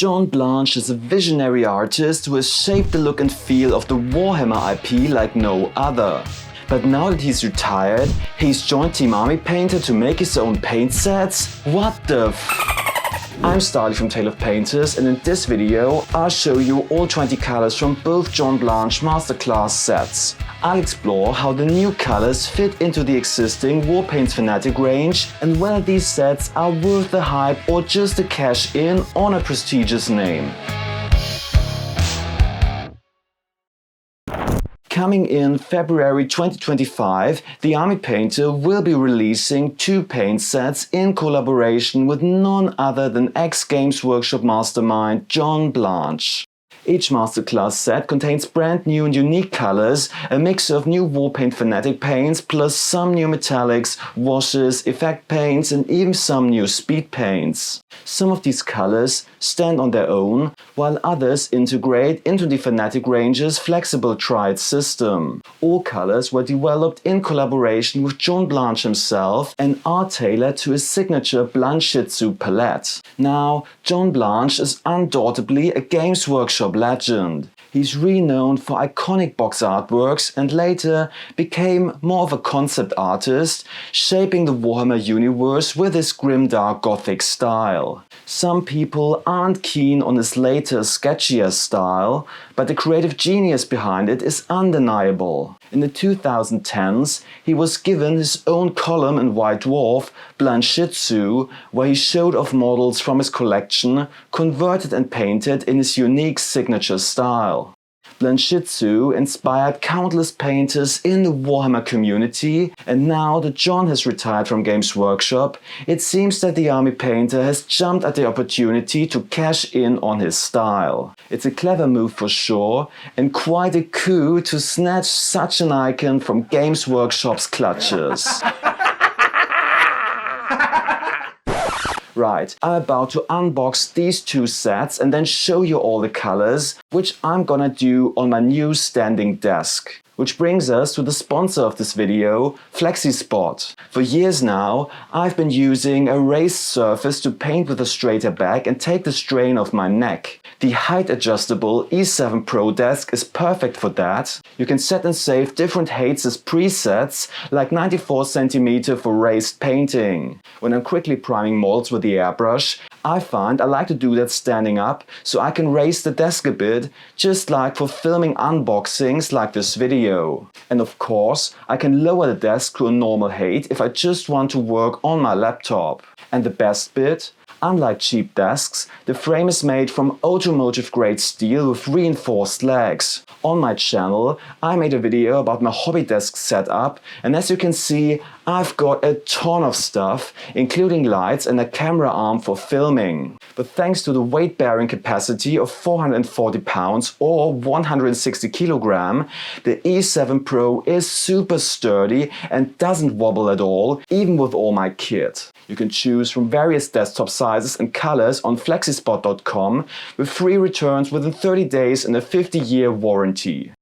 John Blanche is a visionary artist who has shaped the look and feel of the Warhammer IP like no other. But now that he's retired, he's joined Team Army Painter to make his own paint sets? What the I'm Stahly from Tale of Painters, and in this video I'll show you all 20 colors from both John Blanche Masterclass Sets. I'll explore how the new colors fit into the existing Warpaints Fanatic range and whether these sets are worth the hype or just a cash in on a prestigious name. Coming in February 2025, the Army Painter will be releasing 2 paint sets in collaboration with none other than ex-Games Workshop mastermind John Blanche. Each Masterclass set contains brand new and unique colors, a mix of new Warpaints Fanatic paints plus some new metallics, washes, effect paints and even some new speed paints. Some of these colors stand on their own, while others integrate into the Fanatic range's flexible triad system. All colors were developed in collaboration with John Blanche himself and are tailored to his signature Blanchitsu palette. Now, John Blanche is undoubtedly a Games Workshop legend. He's renowned for iconic box artworks and later became more of a concept artist, shaping the Warhammer universe with his grimdark gothic style. Some people aren't keen on his later sketchier style, but the creative genius behind it is undeniable. In the 2010s, he was given his own column in White Dwarf, Blanchitsu, where he showed off models from his collection, converted and painted in his unique signature style. Blanchitsu inspired countless painters in the Warhammer community, and now that John has retired from Games Workshop, it seems that the Army Painter has jumped at the opportunity to cash in on his style. It's a clever move for sure, and quite a coup to snatch such an icon from Games Workshop's clutches. Right, I'm about to unbox these 2 sets and then show you all the colors, which I'm gonna do on my new standing desk. Which brings us to the sponsor of this video, Flexispot. For years now, I've been using a raised surface to paint with a straighter back and take the strain off my neck. The height adjustable E7 Pro desk is perfect for that. You can set and save different heights as presets, like 94 cm for raised painting. When I'm quickly priming molds with the airbrush, I find I like to do that standing up, so I can raise the desk a bit, just like for filming unboxings like this video. And of course, I can lower the desk to a normal height if I just want to work on my laptop. And the best bit? Unlike cheap desks, the frame is made from automotive-grade steel with reinforced legs. On my channel, I made a video about my hobby desk setup, and as you can see, I've got a ton of stuff, including lights and a camera arm for filming. But thanks to the weight-bearing capacity of 440 pounds or 160 kg, the E7 Pro is super sturdy and doesn't wobble at all, even with all my kit. You can choose from various desktop sizes and colors on Flexispot.com with free returns within 30 days and a 50-year warranty.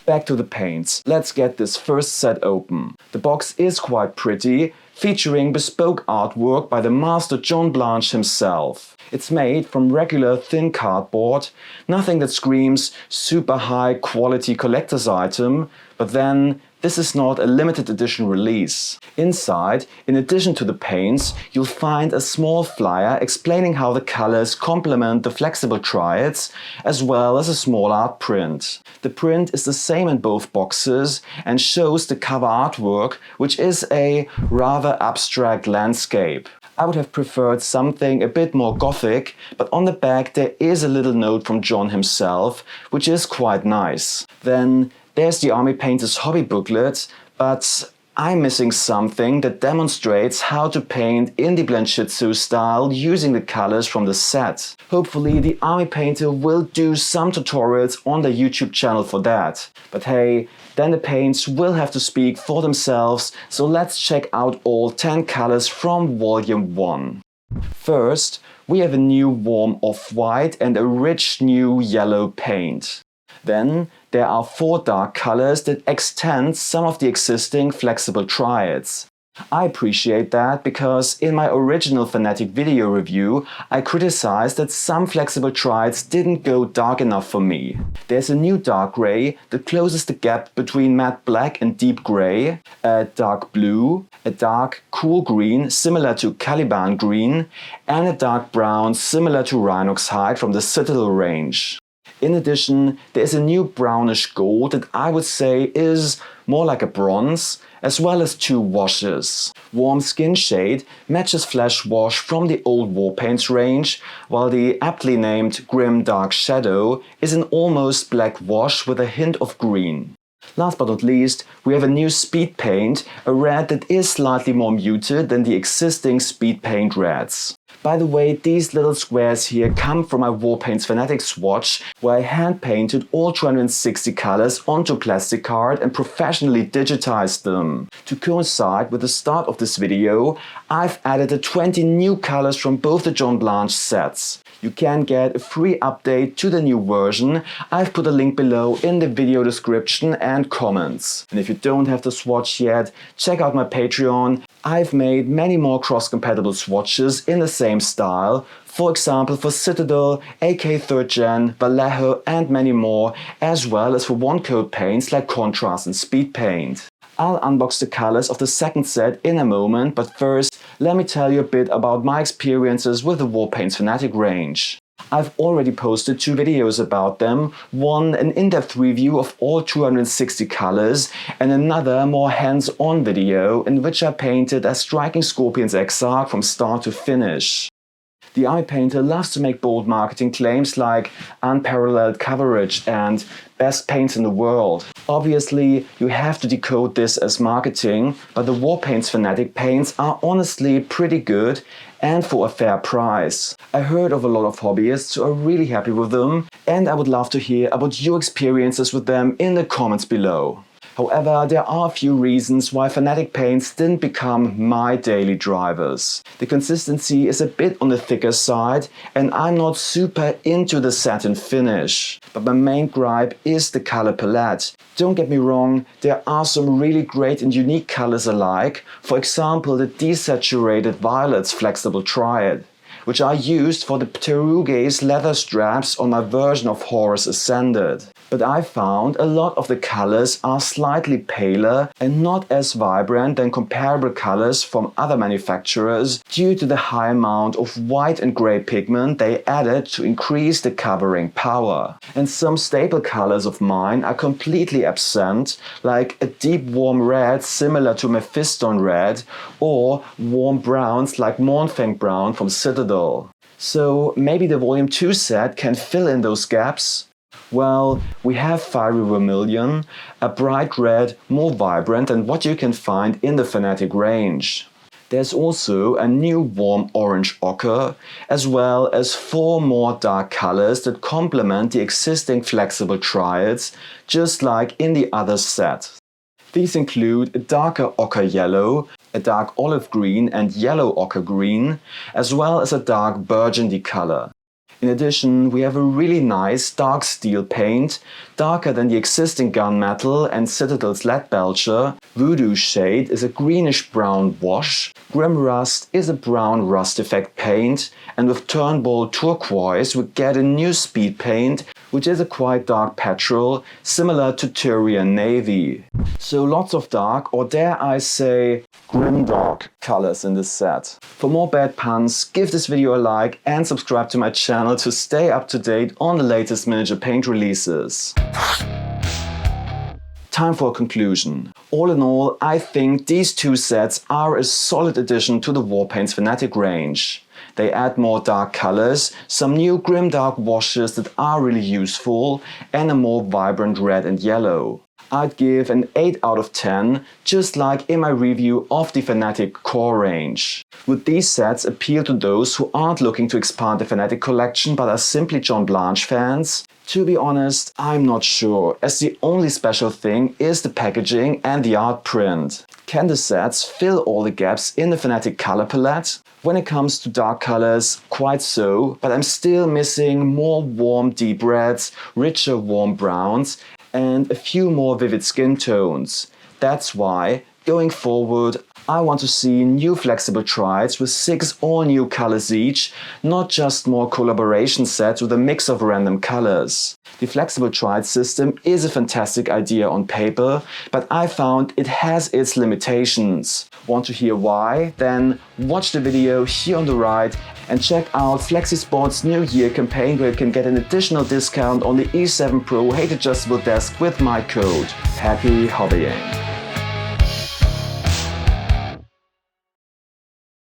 Back to the paints. Let's get this first set open. The box is quite pretty, featuring bespoke artwork by the master John Blanche himself. It's made from regular thin cardboard, nothing that screams super high quality collector's item, but then this is not a limited edition release. Inside, in addition to the paints, you'll find a small flyer explaining how the colors complement the flexible triads, as well as a small art print. The print is the same in both boxes and shows the cover artwork, which is a rather abstract landscape. I would have preferred something a bit more gothic, but on the back there is a little note from John himself, which is quite nice. Then there's the Army Painter's hobby booklet, but I'm missing something that demonstrates how to paint in the Blanchitsu style using the colors from the set. Hopefully the Army Painter will do some tutorials on their YouTube channel for that. But hey, then the paints will have to speak for themselves, so let's check out all 10 colors from Volume 1. First, we have a new warm off-white and a rich new yellow paint. Then there are 4 dark colors that extend some of the existing flexible triads. I appreciate that because in my original Fanatic video review, I criticized that some flexible triads didn't go dark enough for me. There's a new dark grey that closes the gap between matte black and deep grey, a dark blue, a dark cool green similar to Caliban green, and a dark brown similar to Rhinox hide from the Citadel range. In addition, there is a new brownish gold that I would say is more like a bronze, as well as two washes. Warm Skin Shade matches Flesh Wash from the old Warpaints range, while the aptly named Grim Dark Shadow is an almost black wash with a hint of green. Last but not least, we have a new Speed Paint, a red that is slightly more muted than the existing Speed Paint reds. By the way, these little squares here come from my Warpaints Fanatic swatch, where I hand-painted all 260 colors onto plastic card and professionally digitized them. To coincide with the start of this video, I've added the 20 new colors from both the John Blanche sets. You can get a free update to the new version. I've put a link below in the video description and comments. And if you don't have the swatch yet, check out my Patreon. I've made many more cross-compatible swatches in the same style, for example for Citadel, AK 3rd Gen, Vallejo and many more, as well as for one-coat paints like Contrast and Speed Paint. I'll unbox the colors of the second set in a moment, but first let me tell you a bit about my experiences with the Warpaints Fanatic range. I've already posted 2 videos about them, one an in-depth review of all 260 colors and another more hands-on video in which I painted a striking Scorpion's Exarch from start to finish. The eye painter loves to make bold marketing claims like unparalleled coverage and best paints in the world. Obviously, you have to decode this as marketing, but the Warpaints Fanatic paints are honestly pretty good and for a fair price. I heard of a lot of hobbyists who are really happy with them, and I would love to hear about your experiences with them in the comments below. However, there are a few reasons why Fanatic paints didn't become my daily drivers. The consistency is a bit on the thicker side and I'm not super into the satin finish. But my main gripe is the color palette. Don't get me wrong, there are some really great and unique colors alike, for example the desaturated violets flexible triad, which I used for the Pteruges leather straps on my version of Horus Ascended. But I found a lot of the colors are slightly paler and not as vibrant than comparable colors from other manufacturers due to the high amount of white and grey pigment they added to increase the covering power. And some staple colors of mine are completely absent, like a deep warm red similar to Mephiston red or warm browns like Mournfang brown from Citadel. So maybe the Volume 2 set can fill in those gaps? Well, we have Fiery Vermilion, a bright red, more vibrant than what you can find in the Fanatic range. There's also a new warm orange ochre, as well as 4 more dark colors that complement the existing flexible triads, just like in the other set. These include a darker ochre yellow, a dark olive green and yellow ochre green, as well as a dark burgundy color. In addition, we have a really nice dark steel paint, darker than the existing gunmetal and Citadel's lead belcher. Voodoo Shade is a greenish brown wash. Grim Rust is a brown rust effect paint, and with Turnbull Turquoise we get a new speed paint, which is a quite dark petrol, similar to Tyrian Navy. So lots of dark, or dare I say, grim dark colors in this set. For more bad puns, give this video a like and subscribe to my channel to stay up to date on the latest miniature paint releases. Time for a conclusion. All in all, I think these 2 sets are a solid addition to the Warpaints Fanatic range. They add more dark colors, some new grim dark washes that are really useful, and a more vibrant red and yellow. I'd give an 8 out of 10, just like in my review of the Fanatic core range. Would these sets appeal to those who aren't looking to expand the Fanatic collection but are simply John Blanche fans? To be honest, I'm not sure, as the only special thing is the packaging and the art print. Can the sets fill all the gaps in the Fanatic color palette? When it comes to dark colors, quite so, but I'm still missing more warm deep reds, richer warm browns, and a few more vivid skin tones. That's why, going forward, I want to see new flexible triads with 6 all-new colors each, not just more collaboration sets with a mix of random colors. The flexible triad system is a fantastic idea on paper, but I found it has its limitations. Want to hear why? Then watch the video here on the right and check out Flexispot's New Year campaign where you can get an additional discount on the E7 Pro height adjustable desk with my code. Happy hobbying!